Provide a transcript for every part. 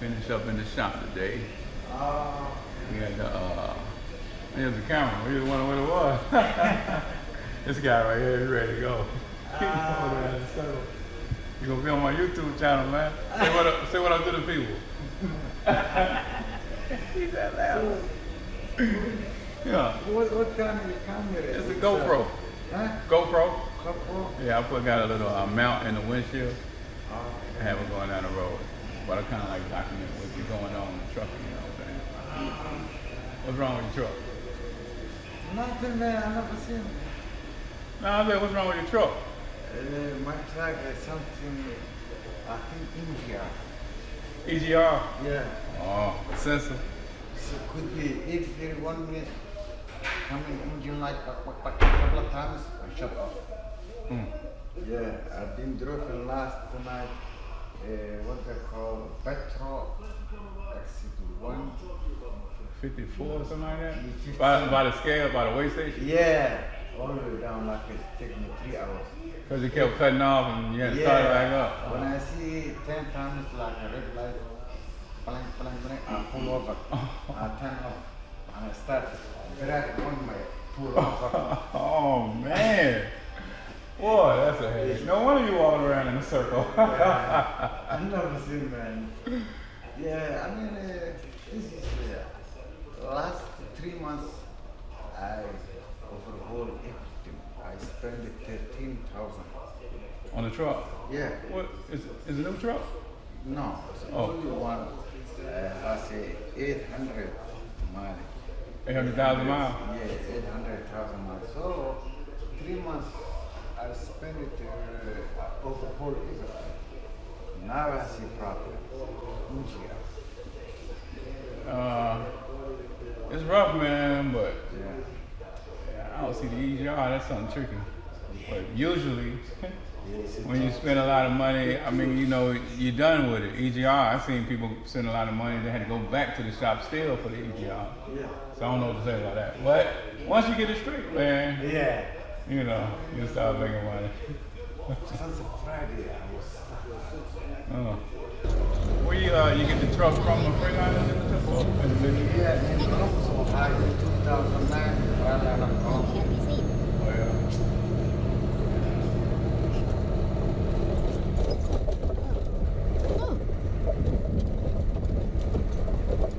finished up in the shop today. We got the, here's the camera. We just wonder what it was. This guy right here is ready to go. You gonna be on my YouTube channel, man. Say what up to the people. He's that loud. Yeah. What kind of camera? It's a GoPro. Huh? GoPro. GoPro? Yeah, I got a little mount in the windshield. I have it going down the road. But I kind of like document what's going on in the truck, you know what I'm saying? What's wrong with your truck? Nothing, man. I never seen it. No, I said, what's wrong with your truck? My truck is something, I think, India. EGR? Yeah. Oh, sensor. So could be if there 1 minute coming engine like a couple of times, I shut off. Yeah, I've been driving last night, what they call petrol exit 1. 54 or something like that? By the scale, by the weigh station? Yeah, all the way down like it's taking me 3 hours. Because it kept cutting off and you had to start it back up. When I see 10 times like a red light, blank, I pull over, I turn off, and I start drag on my pull over. Oh man. Boy, that's a headache. No wonder you walking around in a circle. I've never seen, man. Yeah, I mean, this is last 3 months, I overhaul everything. I spend 13,000. On the truck? Yeah. What is a new truck? No, it's only one. I say 800 miles. 800,000 miles? Yeah, 800,000 miles. So 3 months I spend it overhaul everything. Now I see problem. It's rough, man, but Yeah. I don't see the EGR. That's something tricky. But usually, when you spend a lot of money, I mean, you know, you're done with it. EGR, I've seen people spend a lot of money. They had to go back to the shop still for the EGR. Yeah. So I don't know what to say about that. But once you get it straight, man, Yeah. you know, you start making money. Since Friday I was stuck. Where you get the truck from the Freightliner dealership or individually? Yeah, in Columbus, Ohio, 2009, Freightliner Columbus. Oh yeah.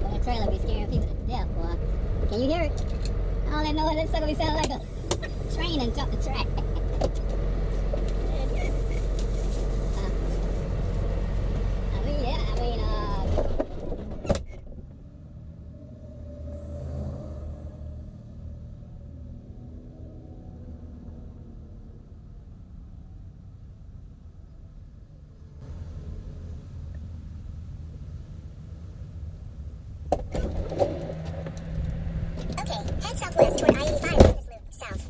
Well, that trailer be scaring people to death, boy. Can you hear it? All that noise, that sucker be sounding like a train and jump the track. Okay, head southwest toward I-85 business loop, south.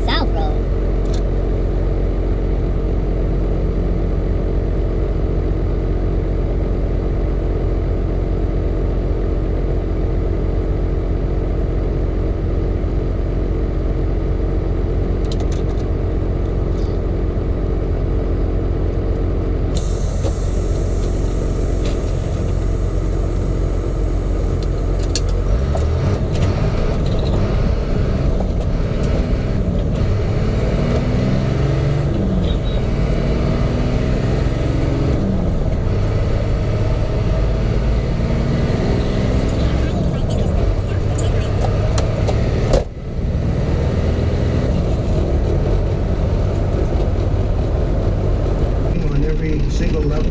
South Road. Single level,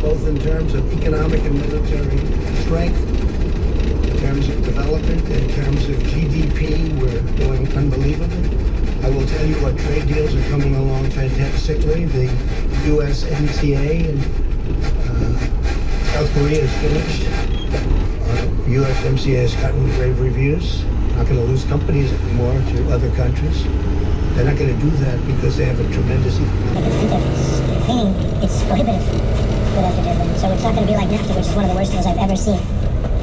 both in terms of economic and military strength, in terms of development, in terms of GDP, we're doing unbelievable. I will tell you what trade deals are coming along fantastically. The USMCA and South Korea is finished. USMCA has gotten rave reviews. Not going to lose companies anymore to other countries. They're not going to do that because they have a tremendous It's prohibitive with us to do them. So it's not going to be like NAFTA, which is one of the worst deals I've ever seen.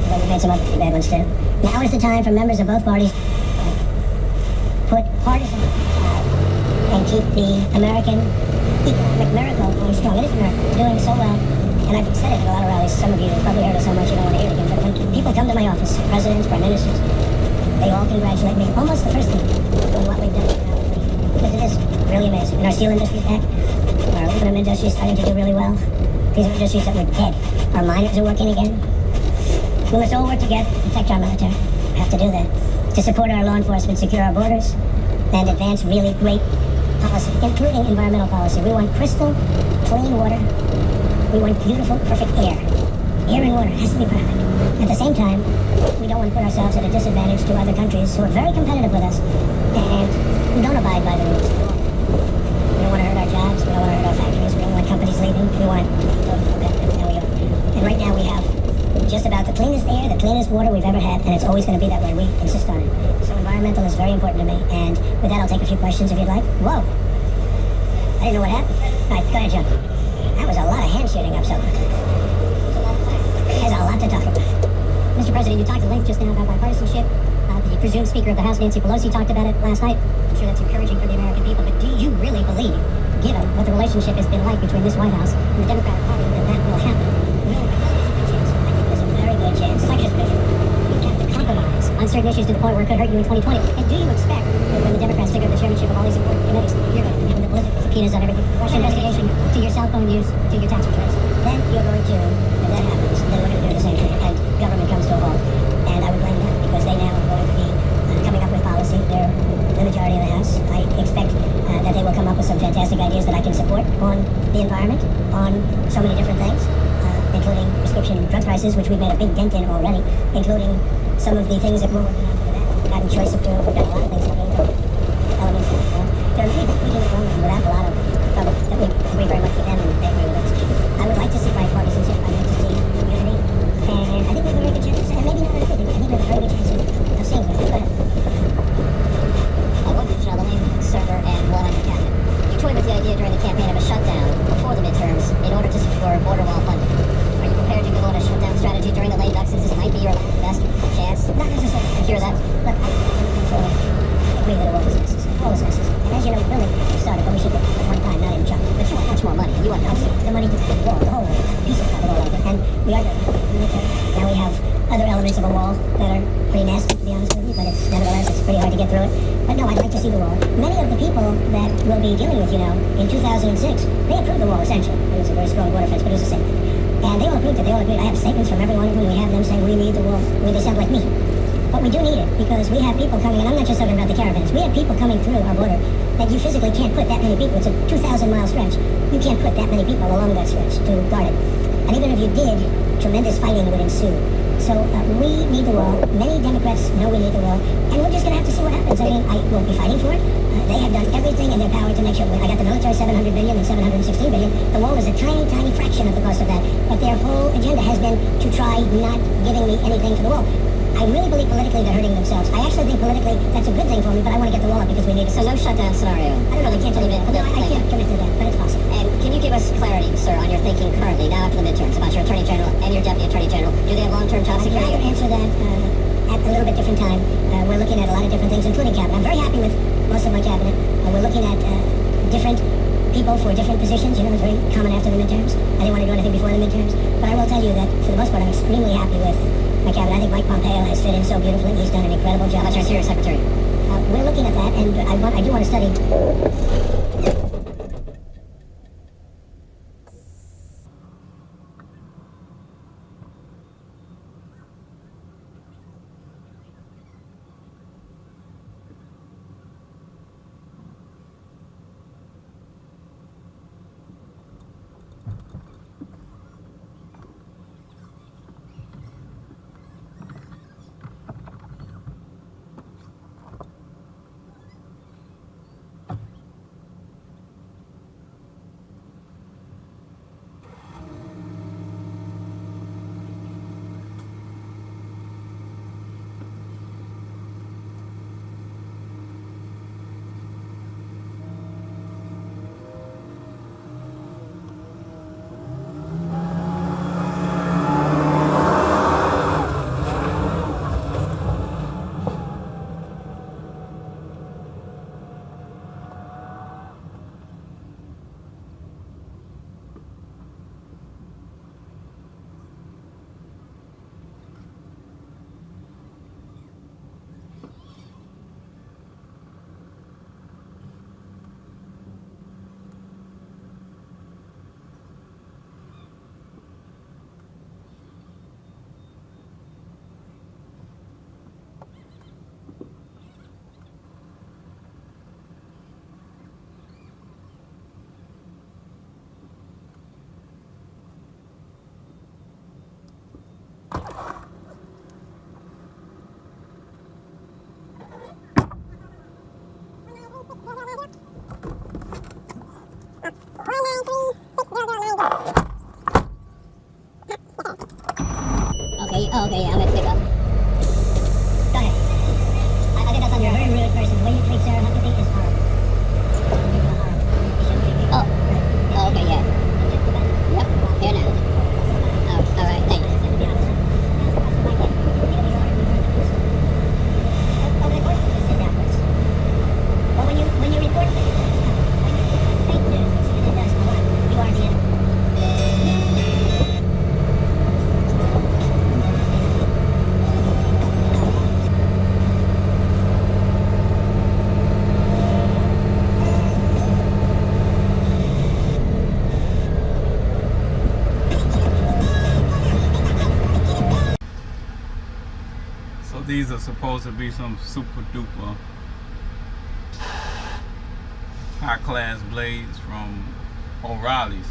but we made some other bad ones too. Now is the time for members of both parties put partisan and keep the American economic miracle going strong. It is a miracle. We're doing so well. And I've said it at a lot of rallies. Some of you have probably heard it so much you don't want to hear it again. But when people come to my office, presidents, prime ministers, they all congratulate me almost the first thing on what we've done. Because it is really amazing. And our steel industry is back. Our aluminum industry is starting to do really well. These are industries that were dead. Our miners are working again. We must all work together to protect our military. We have to do that. To support our law enforcement, secure our borders, and advance really great policy, including environmental policy. We want crystal clean water. We want beautiful, perfect air. Air and water has to be perfect. At the same time, we don't want to put ourselves at a disadvantage to other countries who are very competitive with us and who don't abide by the rules. We don't want to hurt our jobs. We don't want to hurt our factories. We don't want companies leaving. We want people to feel good. And we are. And right now we have just about the cleanest air, the cleanest water we've ever had, and it's always going to be that way. We insist on it. So environmental is very important to me. And with that, I'll take a few questions if you'd like. Whoa. I didn't know what happened. All right, go ahead, John. That was a lot of hand shooting up somewhere. There's a lot to talk about. Mr. President, you talked at length just now about bipartisanship. The presumed Speaker of the House, Nancy Pelosi, talked about it last night. I'm sure that's encouraging for the American people. But do you really believe, given what the relationship has been like between this White House and the Democratic Party, that that will happen? Really, I think there's a very good chance. It's like just you have to compromise on certain issues to the point where it could hurt you in 2020. And do you expect that when the Democrats take over the chairmanship of all these important committees, you're going to give them the political subpoenas on everything, Russian investigation, to your cell phone use, to your tax returns? Then you're going to, if that happens, then we're going to do the same thing, and government comes to a halt. And I would blame them because they now are going to be coming up with policy. They're the majority of the House. I expect that they will come up with some fantastic ideas that I can support on the environment, on so many different things, including prescription drug prices, which we've made a big dent in already, including some of the things that we're working on for the back. We've gotten choice of doing, we've got a lot of things coming in, elements of it. There are many things we can do without a lot of trouble that we agree very much with them and they agree with us. I would like to see bipartisanship. I'd like to see unity. And I think we have a very good chance, and maybe not everything, I think we have a very good chance of seeing that. Go ahead. One gentleman, server, and one under cabinet. You toyed with the idea during the campaign of a shutdown before the midterms in order to secure border wall funding. Are you prepared to go on a shutdown strategy during the lame duck since this might be your best chance? Not necessarily to cure that, but I agree that it was necessary. All is necessary. And as you know, building started, but we should do it at one time, not in chunks. But you want much more money. You want the money to the wall, the whole piece of capital like it. And we are doing it. Now we have other elements of a wall that are pretty nasty, to be honest with you, but it's nevertheless, it's pretty hard to get through it. But no, I'd like to see the wall. Many of the people that we'll be dealing with, you know, in 2006, they approved the wall, essentially. It was a very strong border fence, but it was the same thing. And they all approved it, they all agreed. I have statements from every one of them. We have them saying we need the wall. I mean, they sound like me. But we do need it, because we have people coming, and I'm not just talking about the caravans, we have people coming through our border that you physically can't put that many people. It's a 2,000-mile stretch. You can't put that many people along that stretch to guard it. And even if you did, tremendous fighting would ensue. So we need the wall. Many Democrats know we need the wall, and we're just going to have to see what happens. I mean, I won't be fighting for it. They have done everything in their power to make sure. I got the military $700 billion and $716 billion. The wall is a tiny, tiny fraction of the cost of that. But their whole agenda has been to try not giving me anything for the wall. I really believe politically they're hurting themselves. I actually think politically that's a good thing for me, but I want to get the wall up because we need it. So no shutdown scenario. I don't know. I can't tell you that. No, I can't commit to that, but it's possible. And can you give us clarity, sir, on your thinking currently, now after the midterms, about your Attorney General and your Deputy Attorney General? Do they have long-term job security? I'd rather answer that at a little bit different time. We're looking at a lot of different things, including cabinet. I'm very happy with most of my cabinet. We're looking at different people for different positions. You know, it's very common after the midterms. I didn't want to do anything before the midterms, but I will tell you that for the most part, I'm extremely happy with my cabinet. I think Mike Pompeo has fit in so beautifully. He's done an incredible job. How about your Secretary? We're looking at that, and I do want to study. these are supposed to be some super duper high class blades from O'Reilly's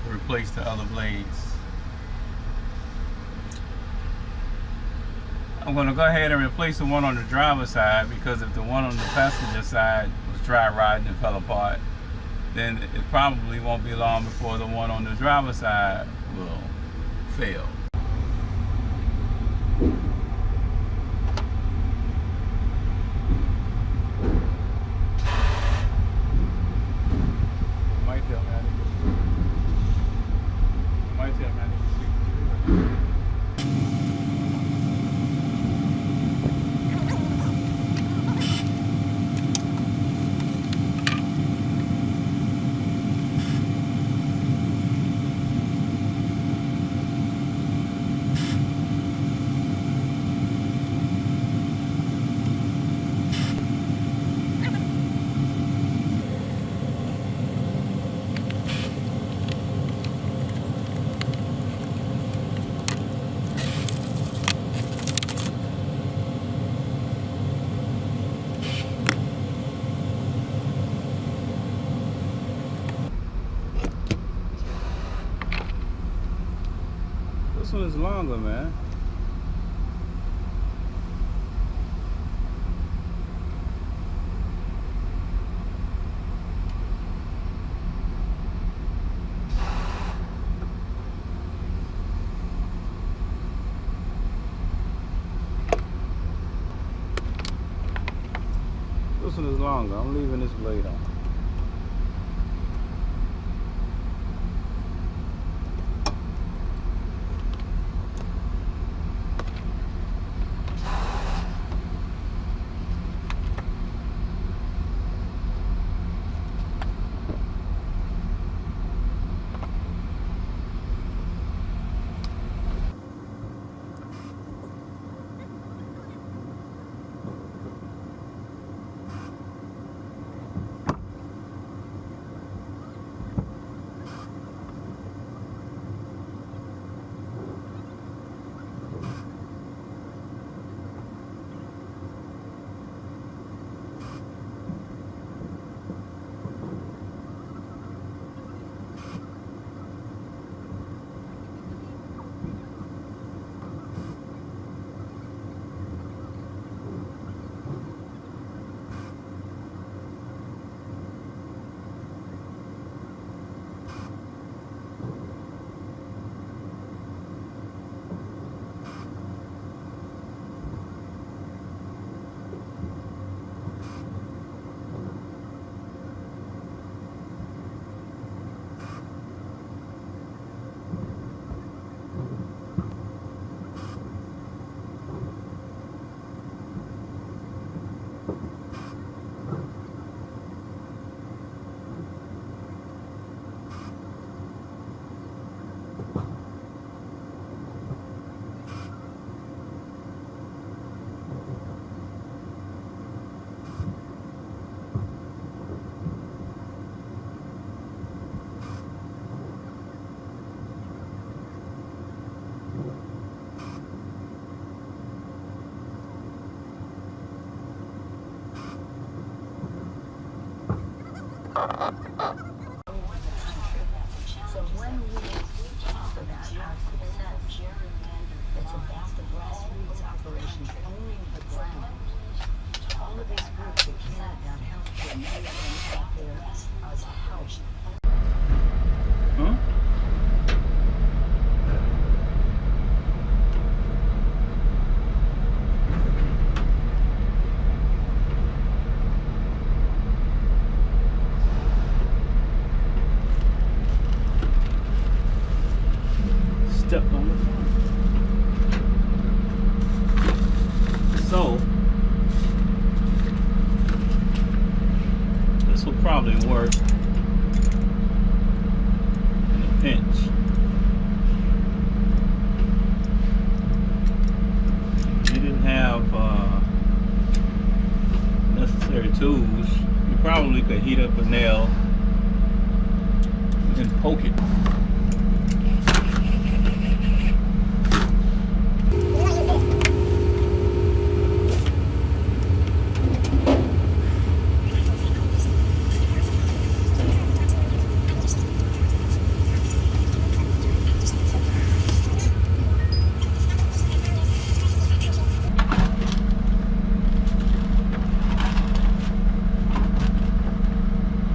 to replace the other blades. I'm going to go ahead and replace the one on the driver's side, because if the one on the passenger side was dry rotting and fell apart, then it probably won't be long before the one on the driver's side will fail. This one is longer, man. This one is longer. I'm leaving this blade on. So when we talk about our success, it's about the grassroots operations owning the ground. All of these groups that care about healthcare, many of them out there as a house. Huh? Stepped on the phone. So this will probably work in a pinch. If you didn't have necessary tools, you probably could heat up a nail and then poke it.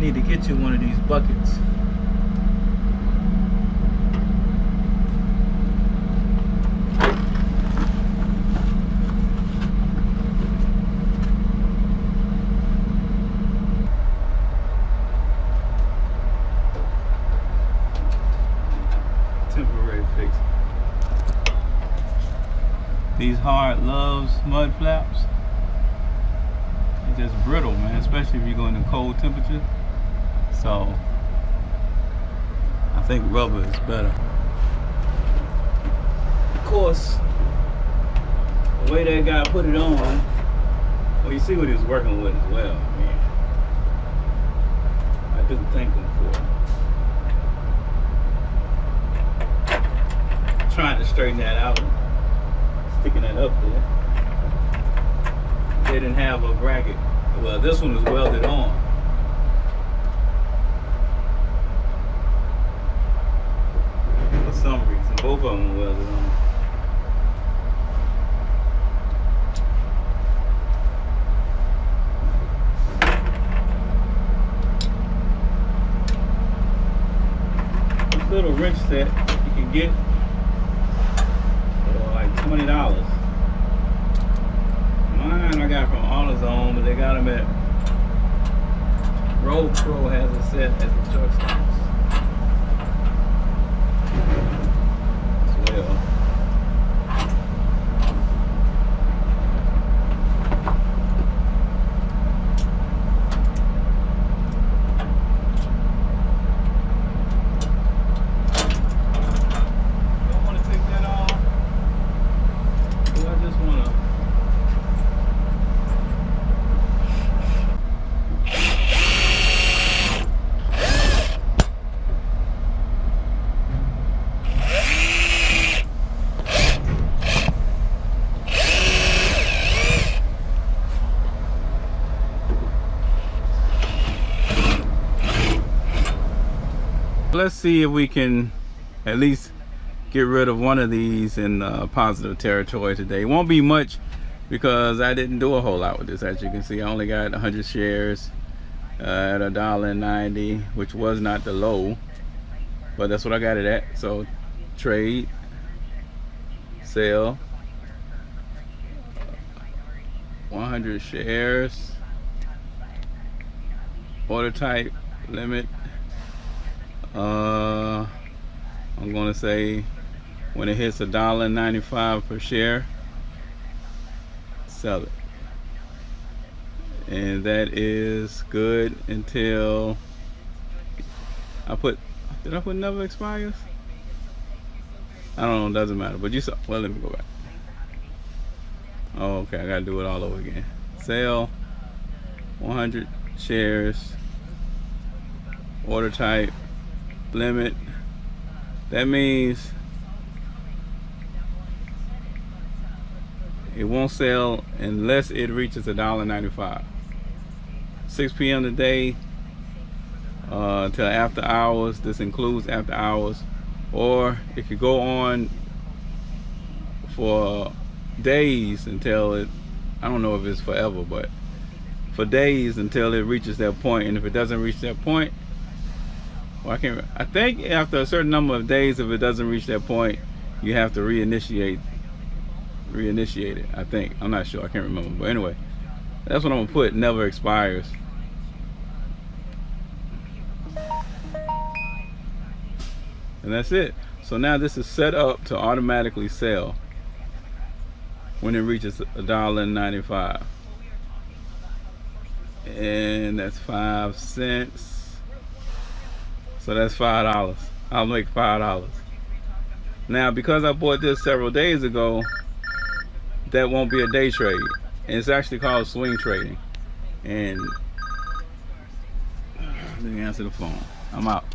need to get you one of these buckets. Temporary fix. These hard Loves mud flaps, they're just brittle, man, especially if you go in a cold temperature. So I think rubber is better. Of course, the way that guy put it on, well, you see what he was working with as well. I mean, I do thank him for trying to straighten that out, sticking that up there. They didn't have a bracket. Well, this one was welded on. For some reason, both of them were welded on. This little wrench set you can get for like $20. Mine I got from AutoZone, but they got them at Road Pro has a set at the truck stops as well. Don't want to take that off. Do I just want to? Let's see if we can at least get rid of one of these in positive territory today. It won't be much because I didn't do a whole lot with this. As you can see, I only got 100 shares at $1.90, which was not the low, but that's what I got it at. So trade, sell, 100 shares, order type, limit. I'm gonna say when it hits $1.95 per share, sell it, and that is good until did I put never expires? I don't know, doesn't matter, but you saw. Well, let me go back. Oh, okay, I gotta do it all over again. Sell 100 shares, order type, limit. That means it won't sell unless it reaches $1.95. 6 p.m. today till after hours. This includes after hours, or it could go on for days until it, I don't know if it's forever, but for days until it reaches that point. And if it doesn't reach that point, well, I think after a certain number of days, if it doesn't reach that point, you have to reinitiate it. I think, I'm not sure, I can't remember, but anyway, that's what I'm gonna put. Never expires. And that's it. So now this is set up to automatically sell when it reaches $1.95, and that's 5 cents. So that's $5. I'll make $5. Now, because I bought this several days ago, that won't be a day trade. And it's actually called swing trading. And let me answer the phone. I'm out.